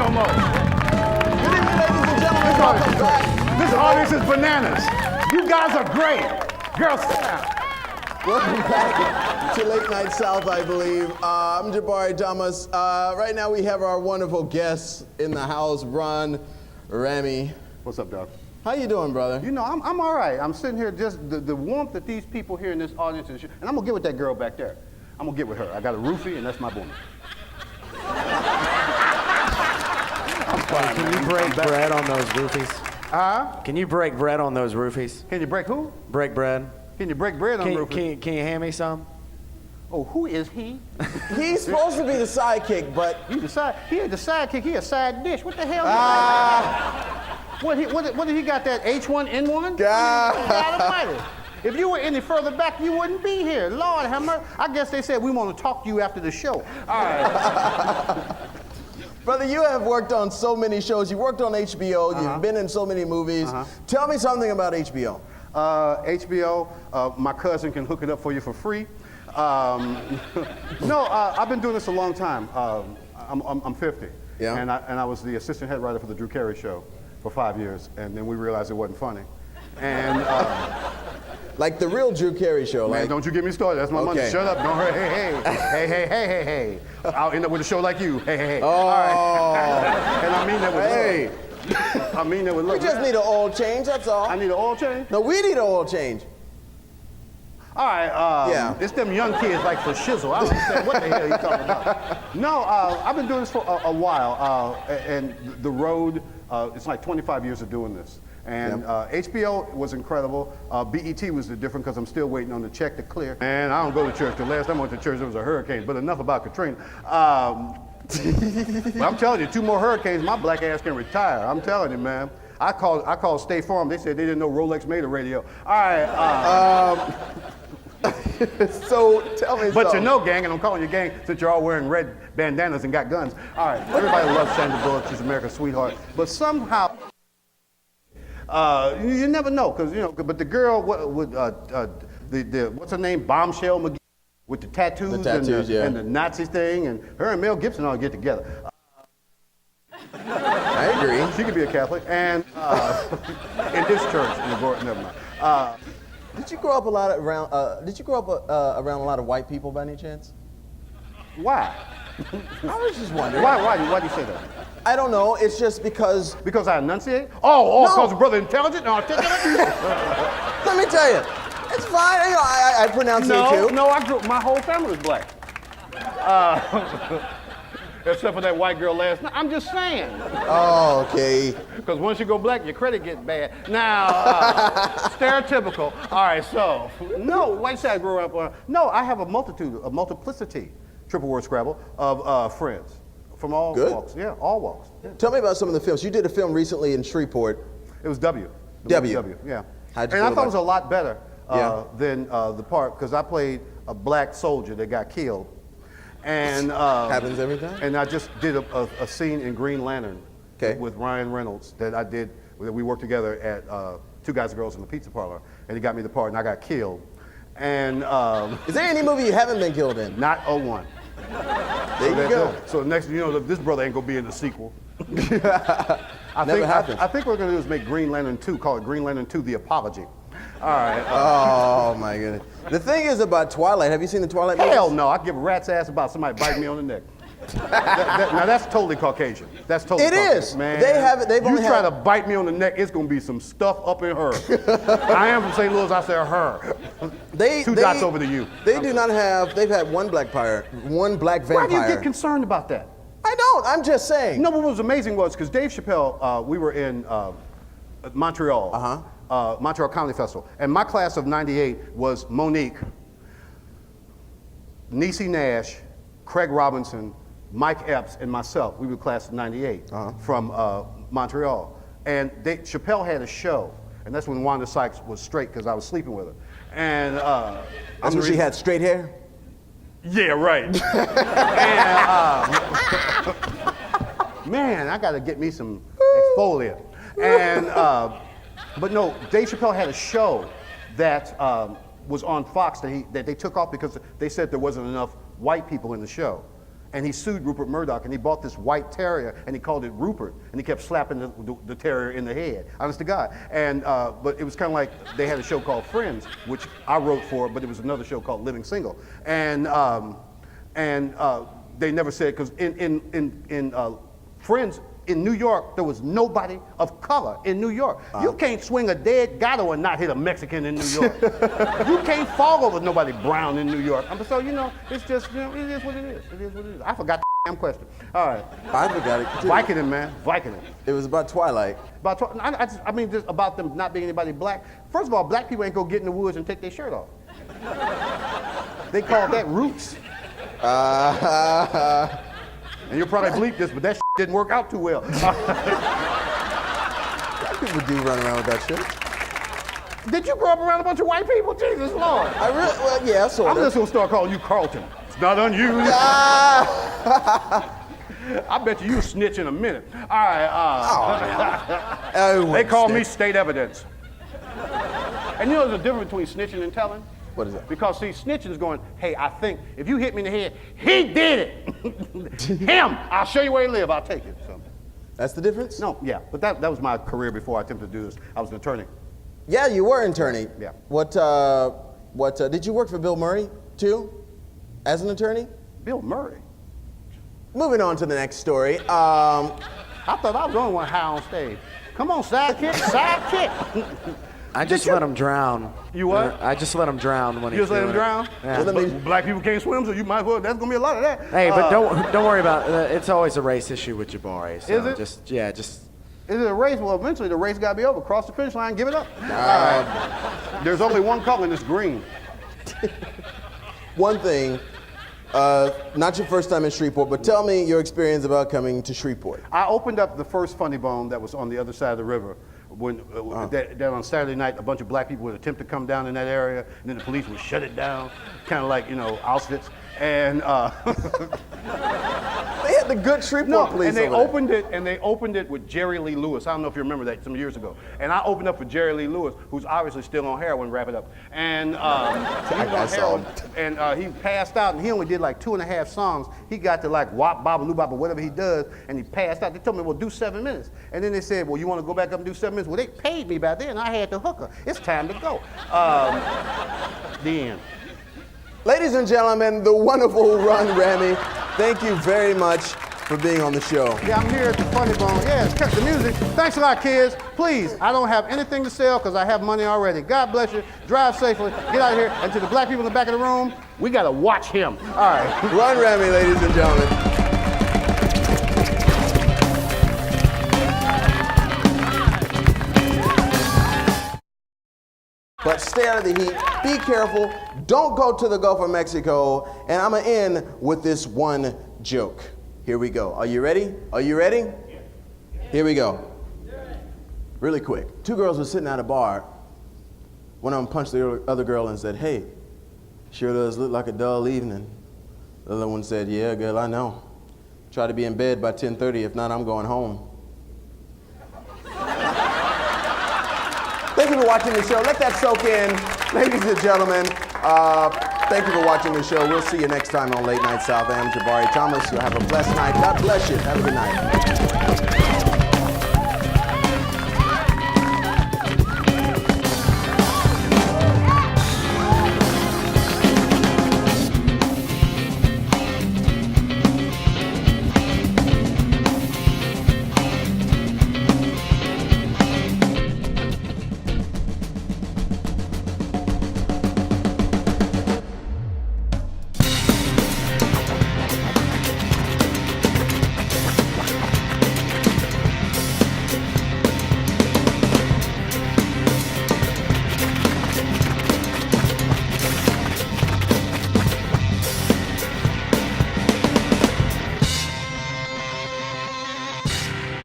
no more. Good evening, ladies and gentlemen. Welcome back. This audience is bananas. You guys are great. Girl, sit down. Welcome back to Late Night South, I believe. I'm Jabari Thomas. Right now we have our wonderful guests in the house, Rahn Ramey. What's up, dog? How you doing, brother? You know, I'm all right. I'm sitting here just the warmth that these people here in this audience, and I'm gonna get with that girl back there. I'm gonna get with her. I got a roofie, and that's my woman. I'm fine. Can you break bread on those roofies? Huh? Can you break bread on those roofies? Can you break who? Break bread. Can you break bread on roofies? Can you hand me some? Oh, who is he? He's supposed to be the sidekick, but He ain't the sidekick. He a side dish. What the hell? What did he got that H1N1? God almighty. If you were any further back, you wouldn't be here. Lord have mercy. I guess they said we want to talk to you after the show. All right. brother, you have worked on so many shows. You worked on HBO. You've been in so many movies. Tell me something about HBO. HBO, my cousin can hook it up for you for free. No, I've been doing this a long time. I'm 50. Yeah. And I was the assistant head writer for the Drew Carey Show for 5 years, and then we realized it wasn't funny. And like the real Drew Carey Show. man, like, don't you get me started. That's my money. Shut up. Don't hurt. Hey. I'll end up with a show like you. Hey. Oh. All right. And I mean that with love. I mean that with love. We just need an oil change, that's all. I need an oil change? No, we need an oil change. All right, it's them young kids like for shizzle. I don't understand what the hell you talking about. No, I've been doing this for a while, and the road, it's like 25 years of doing this. And HBO was incredible. BET was different because I'm still waiting on the check to clear. And I don't go to church. The last time I went to church, there was a hurricane. But enough about Katrina. But I'm telling you, 2 more hurricanes, my black ass can retire. I'm telling you, man. I called State Farm. They said they didn't know Rolex made a radio. All right. So tell me But something. you know, gang, and I'm calling you gang since you're all wearing red bandanas and got guns. All right, everybody loves Sandra Bullock. She's America's sweetheart. But somehow, you never know, because, you know, but the girl with what's her name? Bombshell McGee with the tattoos, and the Nazi thing, and her and Mel Gibson ought to get together. I agree. She could be a Catholic, and in this church, never mind. Did you grow up around a lot of white people by any chance? Why? I was just wondering. Why do you say that? I don't know. It's just because. Because I enunciate? Oh, because brother intelligent? No, take Let me tell you, it's fine. You know, I pronounce it too. No, my whole family was black. Except for that white girl last night. I'm just saying. Oh, okay. Because once you go black, your credit gets bad. Now, stereotypical. All right, so, no, white side grew up. No, I have a multiplicity, triple word Scrabble, of friends from all walks. Yeah, all walks. Yeah. Tell me about some of the films. You did a film recently in Shreveport. It was W. W, yeah. How'd you and feel I thought it was a lot better than the part, because I played a black soldier that got killed. And happens every time. And I just did a scene in Green Lantern with Ryan Reynolds that I did. That we worked together at Two Guys and Girls in the Pizza Parlor, and he got me the part, and I got killed. And is there any movie you haven't been killed in? Not '01. There you go. So next, you know, this brother ain't gonna be in the sequel. Never happened. I think what we're gonna do is make Green Lantern 2, call it Green Lantern 2: The Apology. All right. Oh my goodness. The thing is about Twilight. Have you seen the Twilight movies? Hell no. I give a rat's ass about somebody biting me on the neck. Now that's totally Caucasian. That's totally Caucasian. It is. Man. They've only try to bite me on the neck, it's gonna be some stuff up in her. I am from St. Louis. I say her. Two dots over to you. They do not have. They've had one black vampire. Why do you get concerned about that? I don't. I'm just saying. No, but what was amazing was because Dave Chappelle, we were in Montreal. Montreal Comedy Festival. And my class of '98 was Monique, Niecy Nash, Craig Robinson, Mike Epps, and myself. We were class of '98 from Montreal. And Chappelle had a show, and that's when Wanda Sykes was straight because I was sleeping with her. And that's when she had straight hair? Yeah, right. And, man, I got to get me some exfoliant. And but no, Dave Chappelle had a show that was on Fox that they took off because they said there wasn't enough white people in the show. and he sued Rupert Murdoch, and he bought this white terrier, and he called it Rupert, and he kept slapping the terrier in the head, honest to God. And but it was kind of like they had a show called Friends, which I wrote for, but it was another show called Living Single, and they never said, because in Friends in New York, there was nobody of color in New York. You can't swing a dead gato and not hit a Mexican in New York. You can't fall over nobody brown in New York. So, you know, it's just, you know, it is what it is. It is what it is. I forgot the damn question. All right. I forgot it too. Vicodin, man. Vicodin. It was about Twilight. I mean, just about them not being anybody black. First of all, black people ain't go get in the woods and take their shirt off. They call that roots. And you'll probably bleep this, but that didn't work out too well. Black people do run around with that shit. Did you grow up around a bunch of white people? Jesus Lord. Well, yeah, sort of. I'm just gonna start calling you Carlton. It's not unusual. I bet you snitch in a minute. All right. They call me state evidence. And you know there's a difference between snitching and telling? What is that? Because see, snitching is going, hey, I think if you hit me in the head, he did it. Him. I'll show you where he live. I'll take it. So. That's the difference? No, yeah, but that was my career before I attempted to do this. I was an attorney. Yeah, you were an attorney. Yeah. What did you work for Bill Murray too, as an attorney? Bill Murray. Moving on to the next story. I thought I was the only one high on stage. Come on, sidekick, sidekick. I just let him drown. You what? I just let him drown when he You just let him drown? Yeah. But black people can't swim, so you might as well. That's gonna be a lot of that. Hey, but don't worry about it. It's always a race issue with Jabari. So Is it? Just. Is it a race? Well, eventually the race gotta be over. Cross the finish line, give it up. All right. There's only one color, and it's green. One thing, not your first time in Shreveport, but tell me your experience about coming to Shreveport. I opened up the first Funny Bone that was on the other side of the river. When that on Saturday night, a bunch of black people would attempt to come down in that area, and then the police would shut it down, kind of like, you know, Auschwitz. And They had the good Shreveport police. and they opened it with Jerry Lee Lewis. I don't know if you remember that some years ago. And I opened up for Jerry Lee Lewis, who's obviously still on heroin. Wrap it up. And he was on heroin, and he passed out, and he only did like 2.5 songs. He got to like wop, baba, loo, baba, whatever he does, and he passed out. They told me, well, do 7 minutes. And then they said, well, you want to go back up and do 7 minutes? Well, they paid me back then. I had the hooker. It's time to go. The end. Ladies and gentlemen, the wonderful Rahn Ramey, thank you very much for being on the show. Yeah, I'm here at the Funny Bone. Yeah, it's cut the music. Thanks a lot, kids. Please, I don't have anything to sell because I have money already. God bless you. Drive safely. Get out of here. And to the black people in the back of the room, we got to watch him. All right. Rahn Ramey, ladies and gentlemen. But stay out of the heat, be careful, don't go to the Gulf of Mexico, and I'm gonna end with this one joke. Here we go. Are you ready? Are you ready? Here we go. Really quick. 2 girls were sitting at a bar. One of them punched the other girl and said, hey, sure does look like a dull evening. The other one said, yeah, girl, I know. Try to be in bed by 10:30, if not, I'm going home. Thank you for watching the show. Let that soak in. Ladies and gentlemen, thank you for watching the show. We'll see you next time on Late Night South. I am Jabari Thomas. You'll have a blessed night. God bless you. Have a good night.